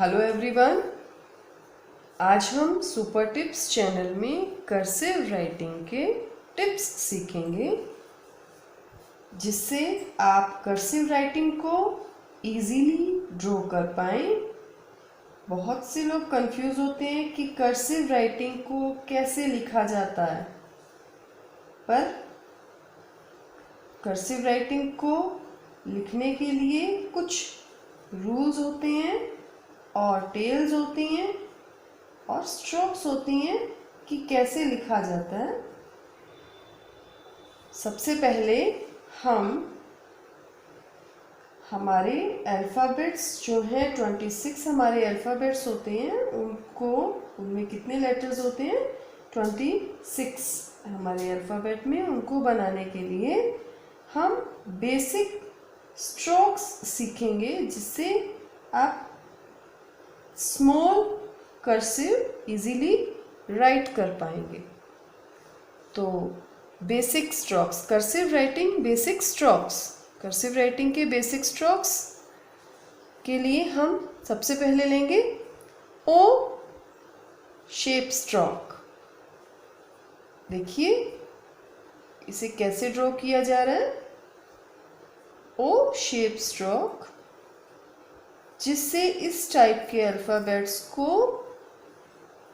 Hello everyone, आज हम super tips channel में कर्सिव राइटिंग के टिप्स सीखेंगे जिससे आप कर्सिव राइटिंग को इजीली ड्रॉ कर पाएँ। बहुत से लोग कंफ्यूज होते हैं कि कर्सिव राइटिंग को कैसे लिखा जाता है, पर कर्सिव राइटिंग को लिखने के लिए कुछ रूल्स होते हैं और टेल्स होती हैं और स्ट्रोक्स होती हैं कि कैसे लिखा जाता है। सबसे पहले हम हमारे अल्फ़ाबेट्स जो हैं 26 हमारे अल्फ़ाबेट्स होते हैं, उनमें कितने लेटर्स होते हैं 26 हमारे अल्फ़ाबेट में। उनको बनाने के लिए हम बेसिक स्ट्रोक्स सीखेंगे जिससे आप स्मॉल कर्सिव इजीली राइट कर पाएंगे। तो basic strokes, cursive writing basic strokes, cursive writing के बेसिक स्ट्रोक्स के लिए हम सबसे पहले लेंगे ओ शेप स्ट्रोक। देखिए इसे कैसे ड्रॉ किया जा रहा है। ओ शेप स्ट्रोक, जिससे इस टाइप के अल्फ़ाबेट्स को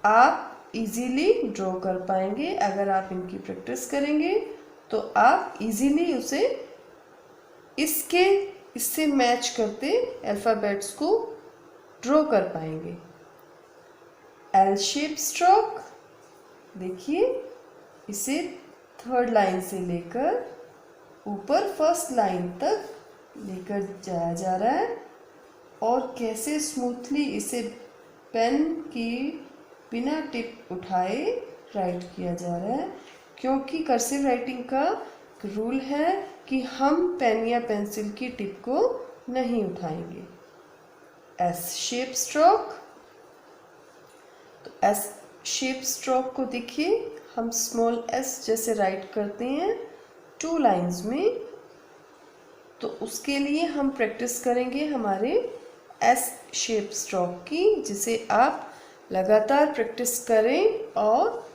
आप इजीली ड्रॉ कर पाएंगे। अगर आप इनकी प्रैक्टिस करेंगे तो आप इजीली उसे इससे मैच करते अल्फ़ाबेट्स को ड्रॉ कर पाएंगे। एल शेप स्ट्रोक, देखिए इसे थर्ड लाइन से लेकर ऊपर फर्स्ट लाइन तक लेकर जाया जा रहा है और कैसे स्मूथली इसे पेन की बिना टिप उठाए राइट किया जा रहा है, क्योंकि कर्सिव राइटिंग का रूल है कि हम पेन या पेंसिल की टिप को नहीं उठाएंगे। एस शेप स्ट्रोक, तो एस शेप स्ट्रोक को देखिए हम स्मॉल एस जैसे राइट करते हैं 2 लाइंस में। तो उसके लिए हम प्रैक्टिस करेंगे हमारे एस शेप स्ट्रोक की, जिसे आप लगातार प्रैक्टिस करें और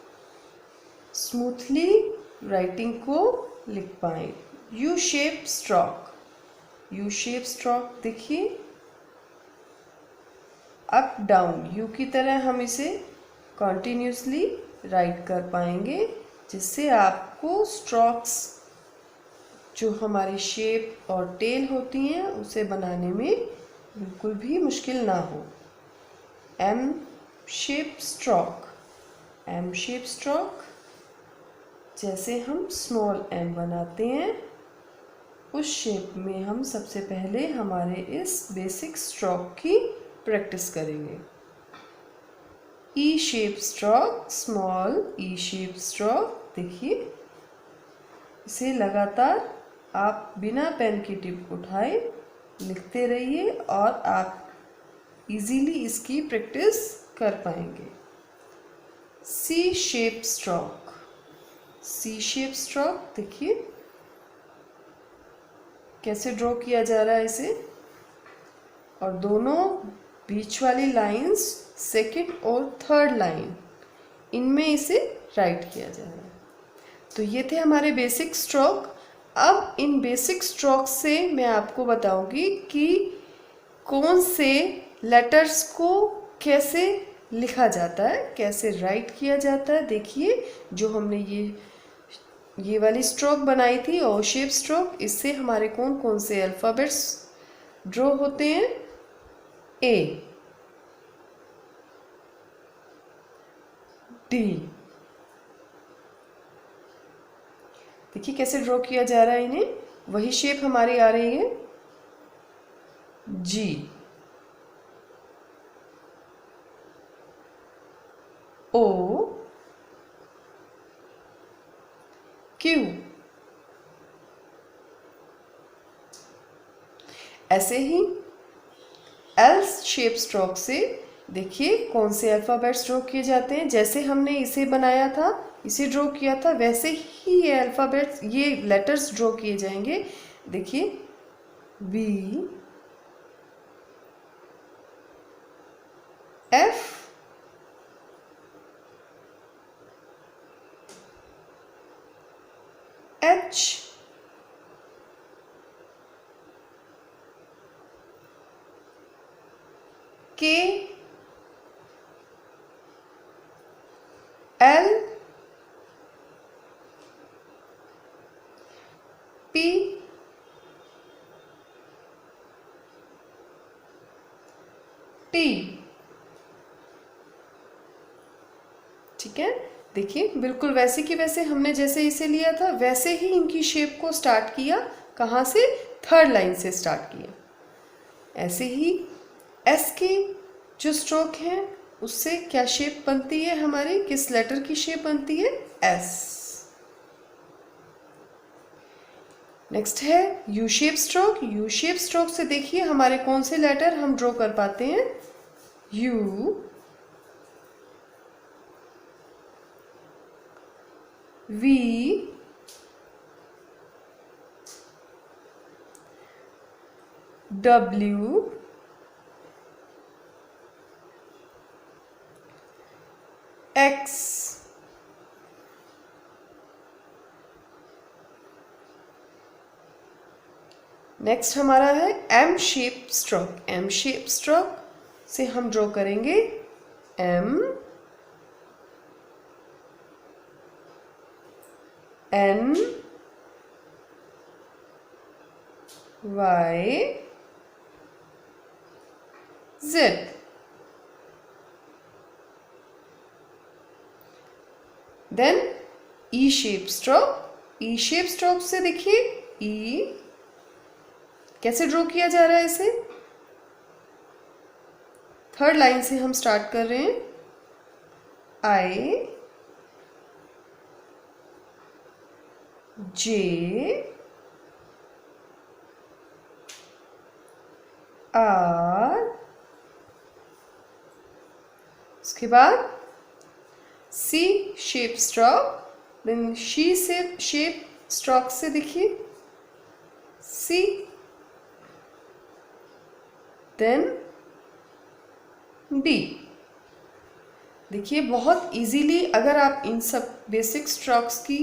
स्मूथली राइटिंग को लिख पाएँ। U shape stroke, U shape stroke देखिए अप डाउन यू की तरह हम इसे कॉन्टिन्यूसली राइट कर पाएंगे, जिससे आपको स्ट्रोक्स जो हमारी शेप और टेल होती हैं उसे बनाने में बिल्कुल भी मुश्किल ना हो। M shape stroke, M shape stroke जैसे हम स्मॉल एम बनाते हैं उस शेप में हम सबसे पहले हमारे इस बेसिक स्ट्रोक की प्रैक्टिस करेंगे। ई शेप स्ट्रोक, स्मॉल ई शेप स्ट्रोक, देखिए इसे लगातार आप बिना पेन की टिप उठाए लिखते रहिए और आप इजीली इसकी प्रैक्टिस कर पाएंगे। सी शेप स्ट्रोक, सी शेप स्ट्रोक देखिए कैसे ड्रॉ किया जा रहा है इसे, और दोनों बीच वाली लाइंस सेकंड और थर्ड लाइन इनमें इसे राइट किया जा रहा है। तो ये थे हमारे बेसिक स्ट्रोक। अब इन बेसिक स्ट्रोक से मैं आपको बताऊंगी कि कौन से लेटर्स को कैसे लिखा जाता है, कैसे राइट किया जाता है। देखिए जो हमने ये वाली स्ट्रोक बनाई थी ओ शेप स्ट्रोक, इससे हमारे कौन कौन से अल्फ़ाबेट्स ड्रॉ होते हैं। ए, डी, देखिए कैसे ड्रॉ किया जा रहा है इन्हें। वही शेप हमारी आ रही है। जी, ओ, क्यू, ऐसे ही एल शेप स्ट्रोक से देखिए कौन से अल्फ़ाबेट्स ड्रॉ किए जाते हैं। जैसे हमने इसे बनाया था, इसे ड्रॉ किया था, वैसे ही ये अल्फ़ाबेट्स, ये लेटर्स ड्रॉ किए जाएंगे। देखिए B, H, K, L, P, T। ठीक है, देखिए बिल्कुल वैसे की वैसे हमने जैसे इसे लिया था वैसे ही इनकी शेप को स्टार्ट किया। कहाँ से? थर्ड लाइन से स्टार्ट किया। ऐसे ही एस की जो स्ट्रोक है उससे क्या शेप बनती है हमारी, किस लेटर की शेप बनती है? एस। नेक्स्ट है U shape stroke. U shape stroke से देखिए हमारे कौन से लेटर हम ड्रॉ कर पाते हैं? U, V, W, X, next हमारा है M shape stroke. M shape stroke से हम ड्रॉ करेंगे M, N, Y, Z. Then E shape stroke. E shape stroke से देखिए ई कैसे ड्रॉ किया जा रहा है इसे? थर्ड लाइन से हम स्टार्ट कर रहे हैं। आई, जे, आर, उसके बाद C shape stroke. Then C shape stroke से देखिए सी, देन डी। देखिए बहुत इजीली अगर आप इन सब बेसिक स्ट्रोक्स की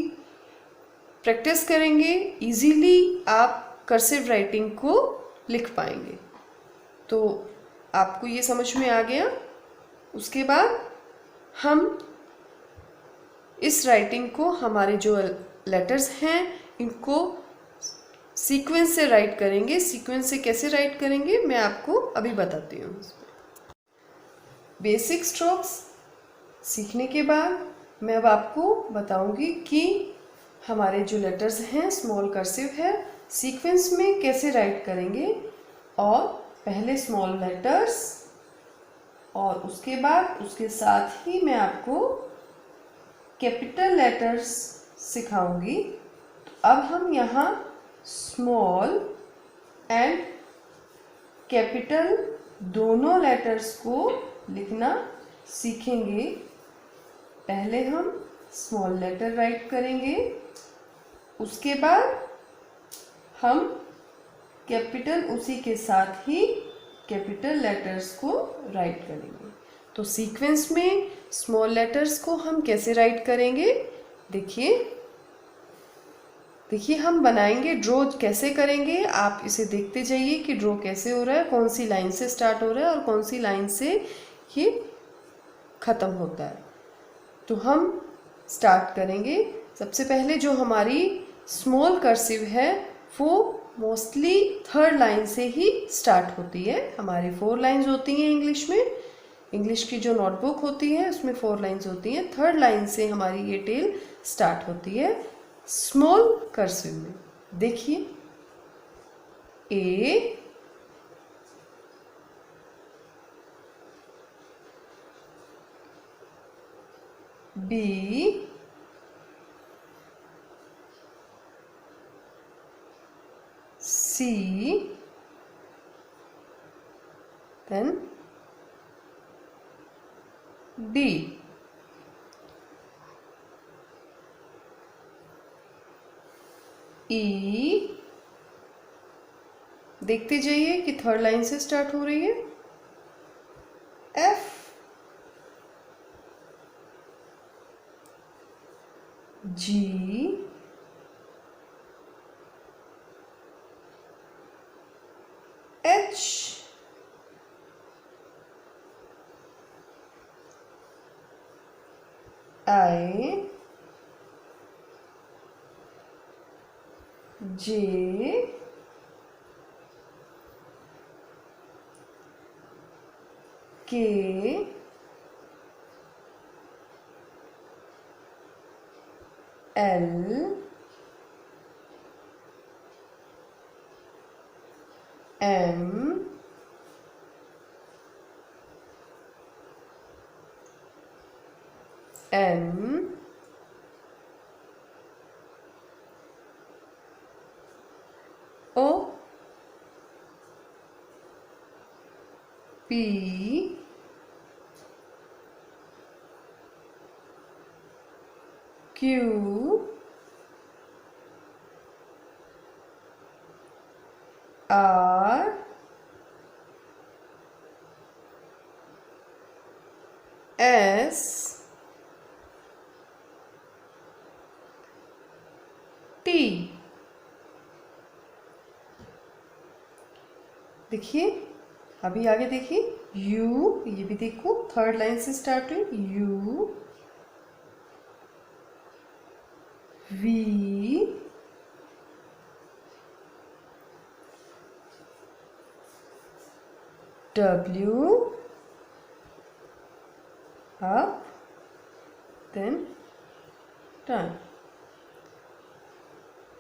प्रैक्टिस करेंगे इजीली आप कर्सिव राइटिंग को लिख पाएंगे। तो आपको ये समझ में आ गया। उसके बाद हम इस राइटिंग को, हमारे जो लेटर्स हैं इनको सीक्वेंस से राइट करेंगे। सीक्वेंस से कैसे राइट करेंगे मैं आपको अभी बताती हूँ। बेसिक स्ट्रोक्स सीखने के बाद मैं अब आपको बताऊंगी कि हमारे जो लेटर्स हैं स्मॉल कर्सिव है सीक्वेंस में कैसे राइट करेंगे। और पहले स्मॉल लेटर्स और उसके बाद उसके साथ ही मैं आपको कैपिटल लेटर्स सिखाऊंगी। अब हम यहाँ स्मॉल एंड कैपिटल दोनों लेटर्स को लिखना सीखेंगे। पहले हम स्मॉल लेटर राइट करेंगे, उसके बाद हम कैपिटल उसी के साथ ही कैपिटल लेटर्स को राइट करेंगे। तो सीक्वेंस में स्मॉल लेटर्स को हम कैसे राइट करेंगे देखिए हम बनाएंगे। ड्रॉ कैसे करेंगे आप इसे देखते जाइए कि ड्रॉ कैसे हो रहा है, कौन सी लाइन से स्टार्ट हो रहा है और कौन सी लाइन से ये ख़त्म होता है। तो हम स्टार्ट करेंगे। सबसे पहले जो हमारी स्मॉल कर्सिव है वो मोस्टली थर्ड लाइन से ही स्टार्ट होती है। हमारी 4 लाइंस होती हैं इंग्लिश में। इंग्लिश की जो नोटबुक होती है उसमें 4 लाइंस होती हैं। थर्ड लाइन से हमारी ये टेल स्टार्ट होती है स्मॉल कर्सिव में। देखिए ए, B, C, then D. E, देखते जाइए कि थर्ड लाइन से स्टार्ट हो रही है। F, G, I J K L M N O P Q R S T। देखिए अभी आगे देखिए U, ये भी देखो थर्ड लाइन से स्टार्ट हुई, U V W up then down,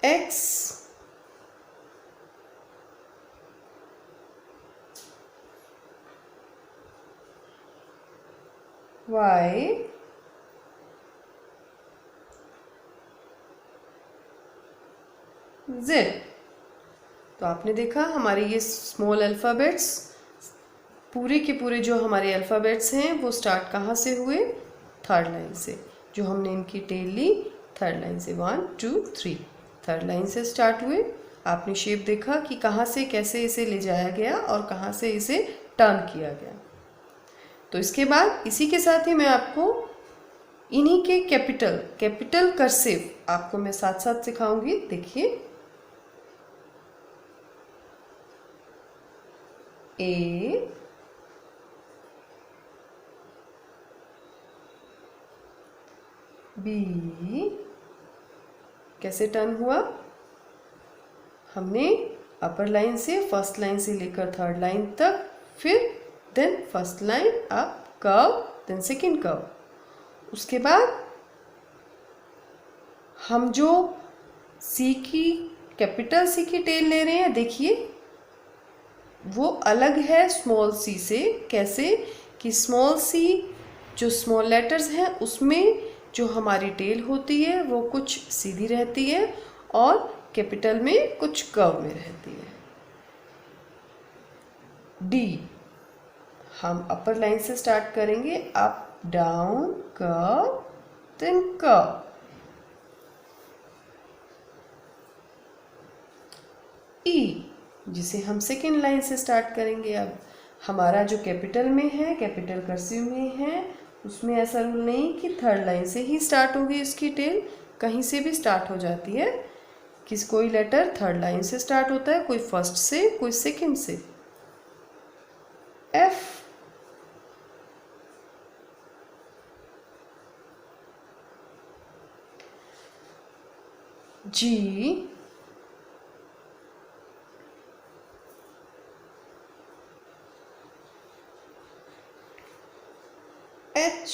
X Y Z। तो आपने देखा हमारे ये स्मॉल अल्फ़ाबेट्स पूरे के पूरे जो हमारे अल्फ़ाबेट्स हैं वो स्टार्ट कहाँ से हुए, थर्ड लाइन से। जो हमने इनकी टेल ली थर्ड लाइन से, 1 2 3 थर्ड लाइन से स्टार्ट हुए। आपने शेप देखा कि कहाँ से कैसे इसे ले जाया गया और कहाँ से इसे टर्न किया गया। तो इसके बाद इसी के साथ ही मैं आपको इन्हीं के कैपिटल कर्सिव आपको मैं साथ साथ सिखाऊंगी। देखिए A B कैसे टर्न हुआ, हमने अपर लाइन से फर्स्ट लाइन से लेकर थर्ड लाइन तक, फिर then first line up curve, then second curve. उसके बाद हम जो सी की कैपिटल सी की टेल ले रहे हैं, देखिए वो अलग है स्मॉल सी से। कैसे कि स्मॉल सी जो स्मॉल लेटर्स हैं उसमें जो हमारी टेल होती है वो कुछ सीधी रहती है और कैपिटल में कुछ कर्व में रहती है। डी हम अपर लाइन से स्टार्ट करेंगे, up down curve then curve. E जिसे हम सेकेंड लाइन से स्टार्ट करेंगे। अब हमारा जो कैपिटल में है, कैपिटल कर्सिव में है, उसमें ऐसा रूल नहीं कि थर्ड लाइन से ही स्टार्ट होगी इसकी टेल, कहीं से भी स्टार्ट हो जाती है। किस कोई लेटर थर्ड लाइन से स्टार्ट होता है, कोई फर्स्ट से, कोई सेकंड से। एफ जी एच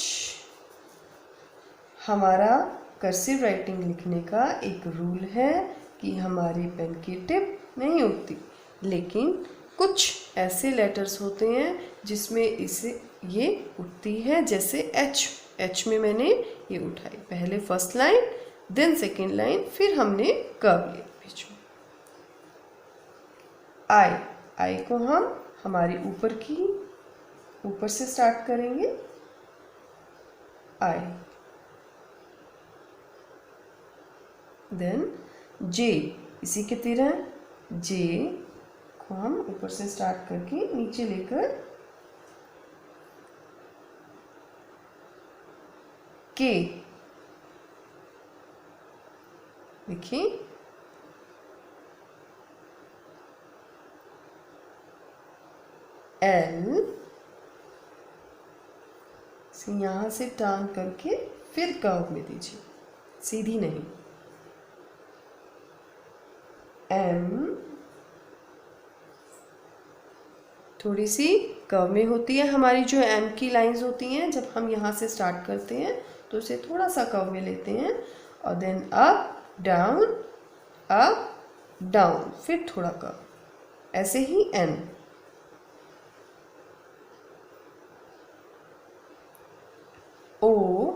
हमारा कर्सिव राइटिंग लिखने का एक रूल है कि हमारी पेन की टिप नहीं उठती, लेकिन कुछ ऐसे लेटर्स होते हैं जिसमें इसे ये उठती है, जैसे एच। एच में मैंने ये उठाई, पहले first line then second line, फिर हमने कर्व लिया बीच में। आई आई को हम हमारी ऊपर से स्टार्ट करेंगे, आई। देन जे इसी के तरह जे को हम ऊपर से स्टार्ट करके नीचे लेकर के। देखिए एल से यहाँ से टर्न करके फिर कर्व में दीजिए, सीधी नहीं। एम थोड़ी सी कर्व में होती है हमारी जो एम की लाइंस होती हैं, जब हम यहाँ से स्टार्ट करते हैं तो उसे थोड़ा सा कर्व में लेते हैं और देन अप डाउन, फिर थोड़ा कर्व, ऐसे ही एन। ओ,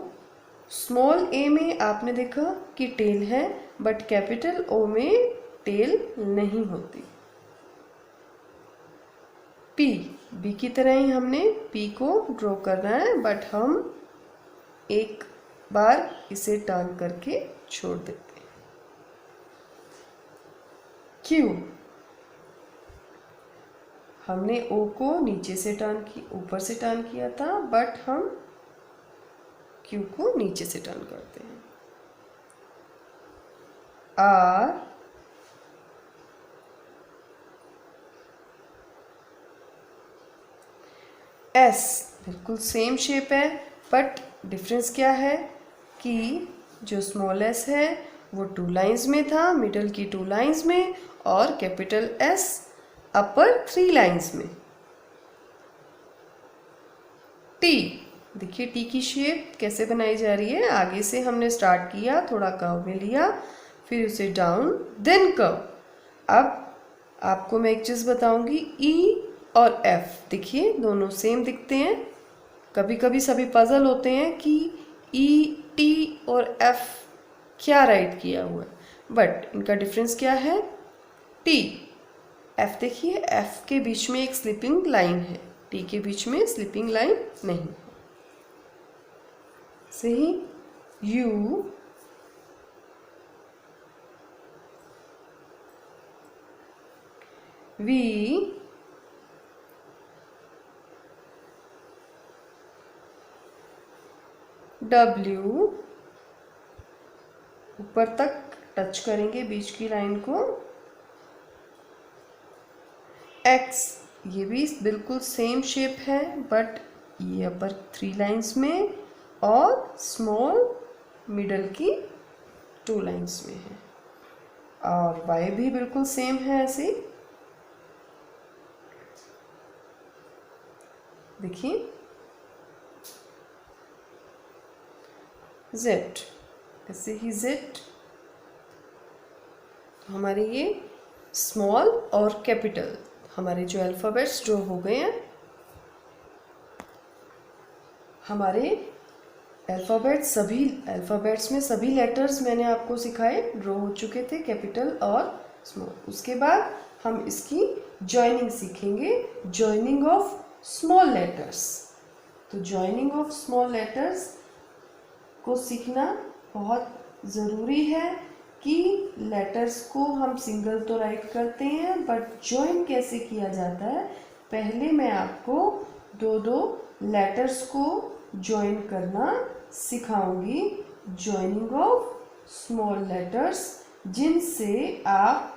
स्मॉल ए में आपने देखा कि टेल है, बट कैपिटल ओ में टेल नहीं होती। पी, बी की तरह ही हमने पी को ड्रॉ करना है, बट हम एक बार इसे टर्न करके छोड़ देते हैं। क्यू, हमने ओ को नीचे से ऊपर से टर्न किया था, बट हम क्यू को नीचे से टर्न करते हैं। आर, एस बिल्कुल सेम शेप है, बट डिफरेंस क्या है कि जो स्मॉल एस है वो 2 लाइंस में था, मिडल की 2 लाइंस में, और कैपिटल एस अपर 3 लाइंस में। टी, देखिए टी की शेप कैसे बनाई जा रही है। आगे से हमने स्टार्ट किया, थोड़ा कर्व में लिया, फिर उसे डाउन, देन कर्व। अब आपको मैं एक चीज़ बताऊंगी, ई और एफ देखिए दोनों सेम दिखते हैं। कभी कभी सभी पजल होते हैं कि ई, टी और एफ क्या राइट किया हुआ है, बट इनका डिफरेंस क्या है। टी, एफ देखिए, एफ के बीच में एक स्लिपिंग लाइन है, टी के बीच में स्लिपिंग लाइन नहीं। सही। यू, वी, डब्ल्यू, ऊपर तक टच करेंगे बीच की लाइन को। एक्स, ये भी बिल्कुल सेम शेप है, बट ये अपर 3 लाइंस में और स्मॉल मिडल की 2 लाइंस में है। और वाई भी बिल्कुल सेम है ऐसे, देखिए। जेड, ऐसे ही जेड। तो हमारे ये स्मॉल और कैपिटल हमारे जो अल्फ़ाबेट्स ड्रॉ हो गए हैं। हमारे अल्फ़ाबेट्स में सभी लेटर्स मैंने आपको सिखाए, ड्रॉ हो चुके थे, कैपिटल और स्मॉल। उसके बाद हम इसकी जॉइनिंग सीखेंगे, जॉइनिंग ऑफ स्मॉल लेटर्स। तो जॉइनिंग ऑफ स्मॉल लेटर्स को सीखना बहुत ज़रूरी है कि लेटर्स को हम सिंगल तो राइट करते हैं, बट जॉइन कैसे किया जाता है। पहले मैं आपको 2-2 लेटर्स को जॉइन करना सिखाऊंगी, जॉइनिंग ऑफ स्मॉल लेटर्स, जिनसे आप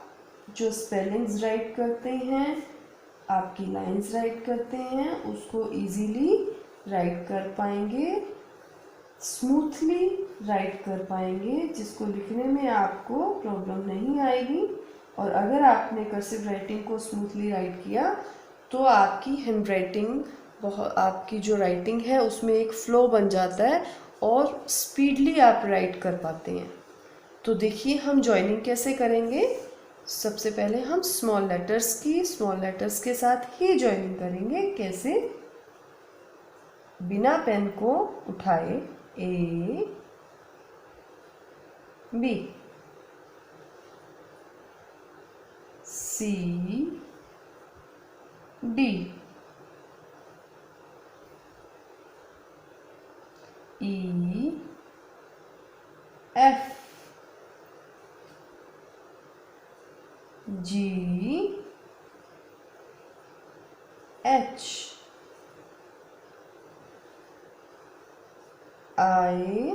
जो स्पेलिंग्स राइट करते हैं, आपकी लाइंस राइट करते हैं, उसको इजीली राइट कर पाएंगे, स्मूथली राइट कर पाएंगे, जिसको लिखने में आपको प्रॉब्लम नहीं आएगी। और अगर आपने कर्सिव राइटिंग को स्मूथली राइट किया तो आपकी हैंड राइटिंग, आपकी जो राइटिंग है उसमें एक फ्लो बन जाता है और स्पीडली आप राइट कर पाते हैं। तो देखिए हम जॉइनिंग कैसे करेंगे। सबसे पहले हम स्मॉल लेटर्स के साथ ही जॉइनिंग करेंगे। कैसे, बिना पेन को उठाए ए, B, C, D, E, F, G, H, आई।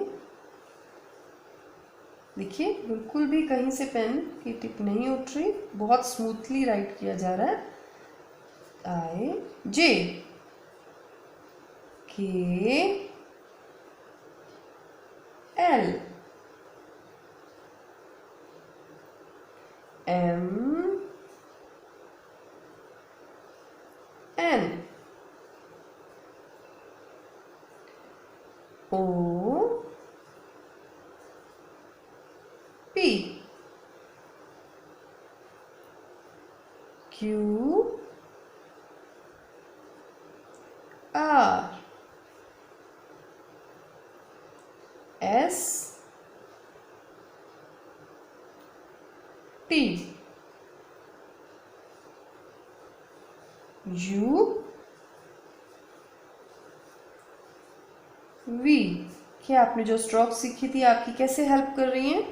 देखिए बिल्कुल भी कहीं से पेन की टिप नहीं उठ रही, बहुत स्मूथली राइट किया जा रहा है। आई, जे, के, L, M, N, O, P, Q, R, S, T, U, V। क्या आपने जो स्ट्रोक सीखी थी आपकी कैसे हेल्प कर रही हैं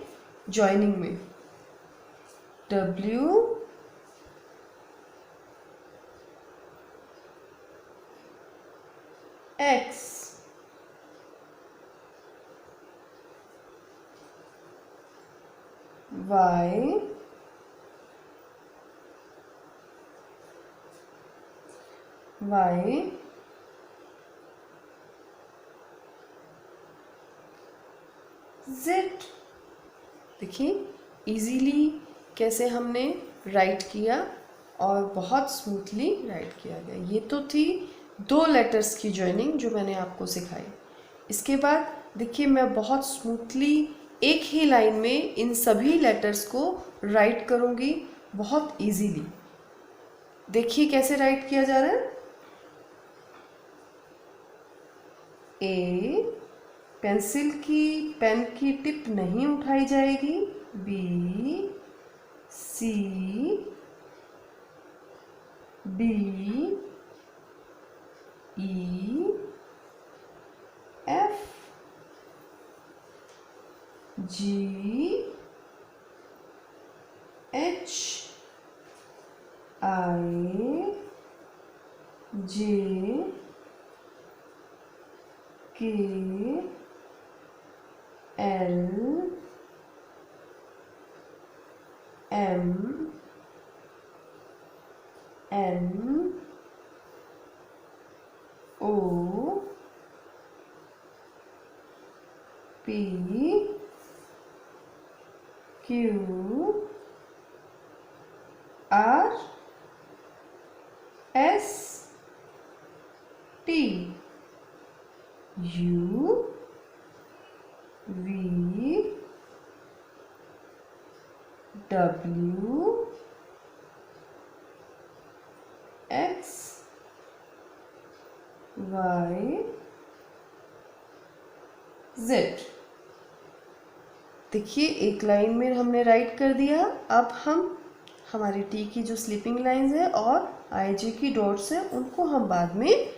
जॉइनिंग में? W, X, Y, Z। देखिए इजीली कैसे हमने राइट किया और बहुत स्मूथली राइट किया गया। ये तो थी 2 लेटर्स की जॉइनिंग जो मैंने आपको सिखाई। इसके बाद देखिए मैं बहुत स्मूथली एक ही लाइन में इन सभी लेटर्स को राइट करूँगी बहुत इजीली। देखिए कैसे राइट किया जा रहा है। ए, पेंसिल की पेन की टिप नहीं उठाई जाएगी। B, C, D, E, F, G, H, I, J, K, L, M, N, O, P, Q, R, S, T, U, V, W, X, Y, Z. देखिए एक लाइन में हमने राइट कर दिया। अब हम हमारी टी की जो स्लीपिंग लाइंस है और आई जे की डॉट्स हैं उनको हम बाद में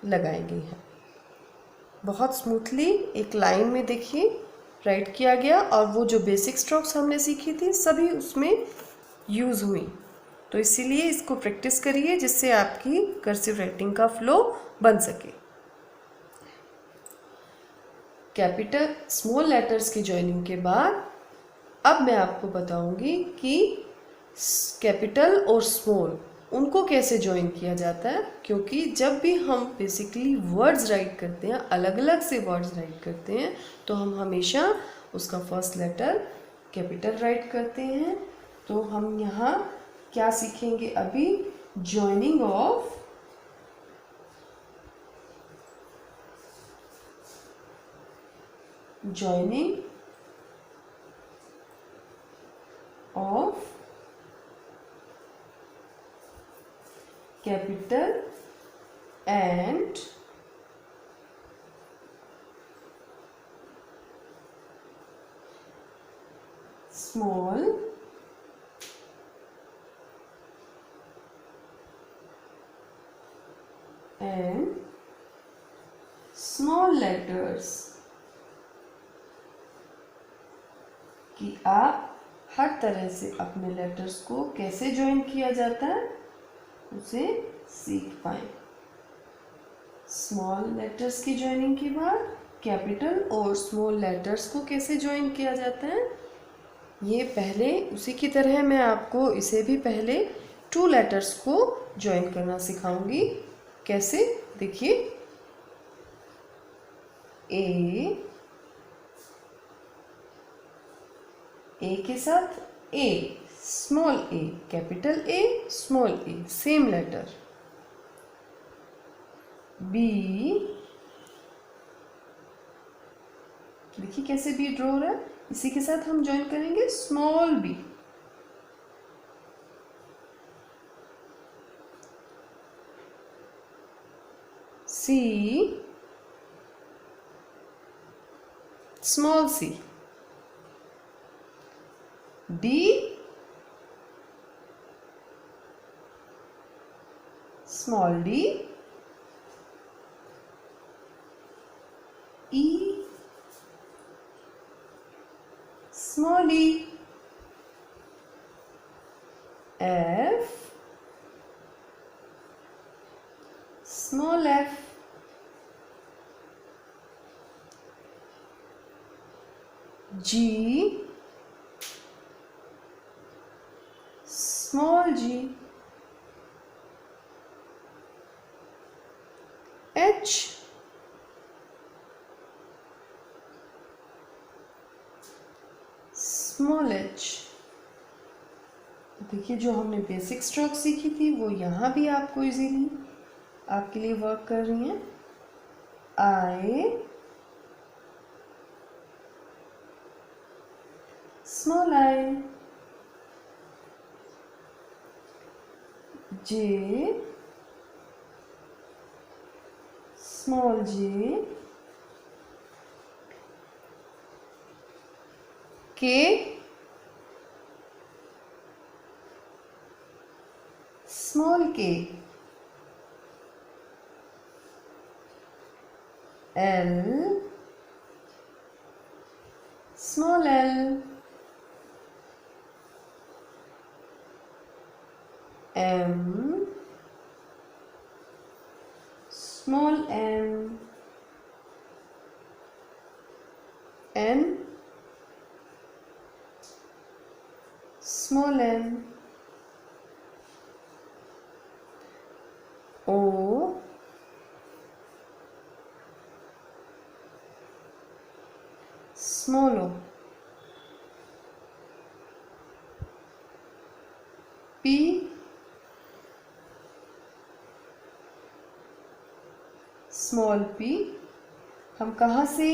लगाएंगे हैं। बहुत स्मूथली एक लाइन में देखिए राइट किया गया और वो जो बेसिक स्ट्रोक्स हमने सीखी थी सभी उसमें यूज़ हुई। तो इसीलिए इसको प्रैक्टिस करिए जिससे आपकी कर्सिव राइटिंग का फ्लो बन सके। कैपिटल स्मॉल लेटर्स की जॉइनिंग के बाद अब मैं आपको बताऊंगी कि कैपिटल और स्मॉल उनको कैसे ज्वाइन किया जाता है। क्योंकि जब भी हम बेसिकली वर्ड्स राइट करते हैं, अलग अलग से वर्ड्स राइट करते हैं, तो हम हमेशा उसका फर्स्ट लेटर कैपिटल राइट करते हैं। तो हम यहाँ क्या सीखेंगे अभी? Joining of capital and small and small letters कि आप हर तरह से अपने लेटर्स को कैसे ज्वाइन किया जाता है उसे सीख पाए। स्मॉल लेटर्स की ज्वाइनिंग के बाद कैपिटल और स्मॉल लेटर्स को कैसे ज्वाइन किया जाता है, ये पहले उसी की तरह मैं आपको इसे भी पहले 2 लेटर्स को ज्वाइन करना सिखाऊंगी। कैसे? देखिए, ए, ए के साथ A, small A, capital A, small A, same letter. B, देखिए कैसे बी ड्रॉ हो रहा है, इसी के साथ हम ज्वाइन करेंगे small b. C, small c. D, small d. E, small e। F, small f। G, small g। H, small h। देखिए जो हमने बेसिक स्ट्रोक सीखी थी वो यहाँ भी आपको इजीली आपके लिए वर्क कर रही हैं। I, small i। J, small j। K, small k। L, small l। M, small m। N, small n। O, small o। P, small p। हम कहाँ से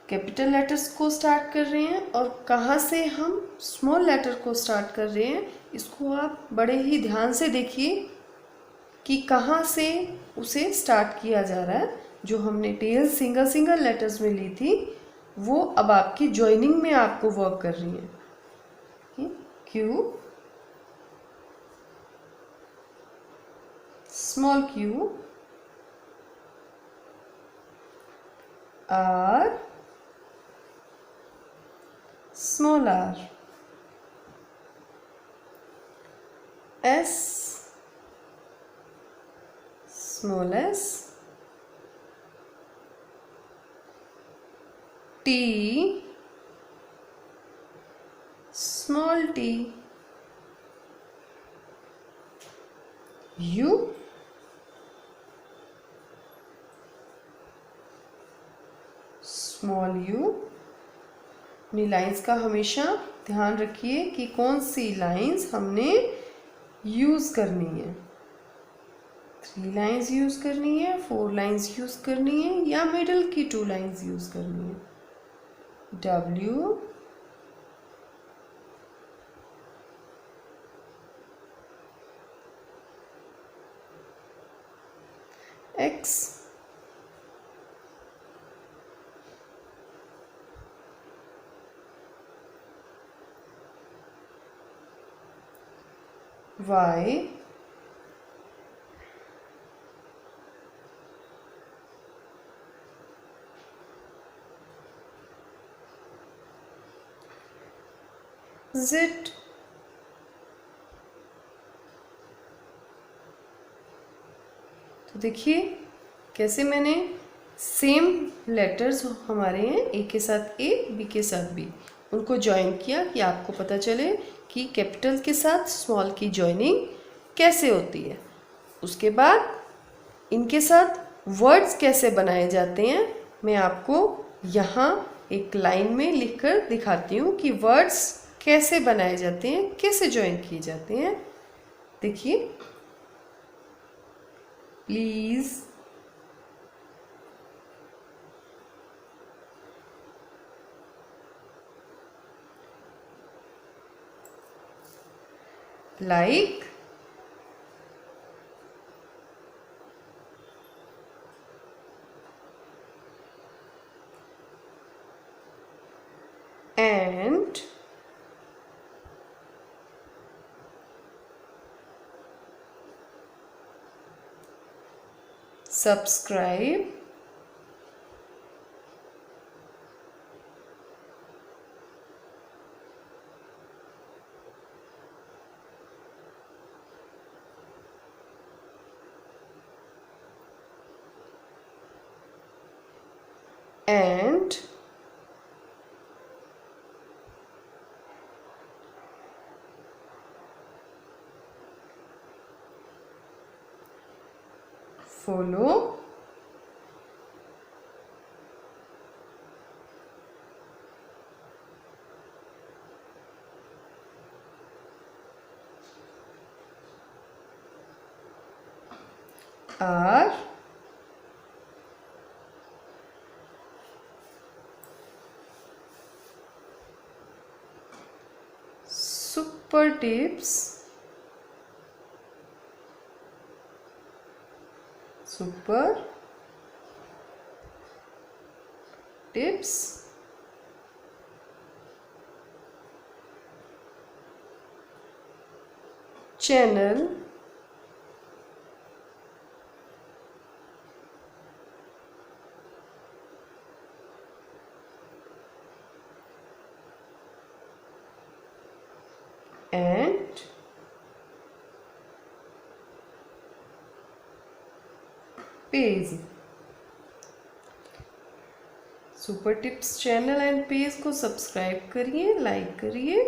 कैपिटल लेटर्स को स्टार्ट कर रहे हैं और कहाँ से हम स्मॉल लेटर को स्टार्ट कर रहे हैं, इसको आप बड़े ही ध्यान से देखिए कि कहाँ से उसे स्टार्ट किया जा रहा है। जो हमने टेल सिंगल सिंगल लेटर्स में ली थी वो अब आपकी ज्वाइनिंग में आपको वर्क कर रही है। Q, small Q. R, small r। S, small s। T, small t। U, small u। अपनी लाइंस का हमेशा ध्यान रखिए कि कौन सी लाइंस हमने यूज़ करनी है। 3 लाइंस यूज़ करनी है, 4 लाइंस यूज़ करनी है या मिडल की 2 लाइंस यूज़ करनी है। W, X, Y, Z। तो देखिए कैसे मैंने सेम लेटर्स हमारे हैं, ए के साथ ए, बी के साथ बी, उनको ज्वाइन किया कि आपको पता चले कि कैपिटल के साथ स्मॉल की ज्वाइनिंग कैसे होती है। उसके बाद इनके साथ वर्ड्स कैसे बनाए जाते हैं मैं आपको यहाँ एक लाइन में लिखकर दिखाती हूँ कि वर्ड्स कैसे बनाए जाते हैं, कैसे ज्वाइन किए जाते हैं। देखिए, please, like, and subscribe, and follow our super tips, super tips channel and page. Super tips channel and page को सब्सक्राइब करिए, लाइक करिए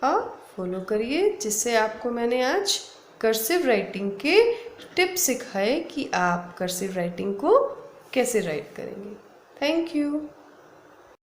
और फॉलो करिए, जिससे आपको मैंने आज कर्सिव राइटिंग के टिप्स सिखाए कि आप कर्सिव राइटिंग को कैसे राइट करेंगे। Thank you.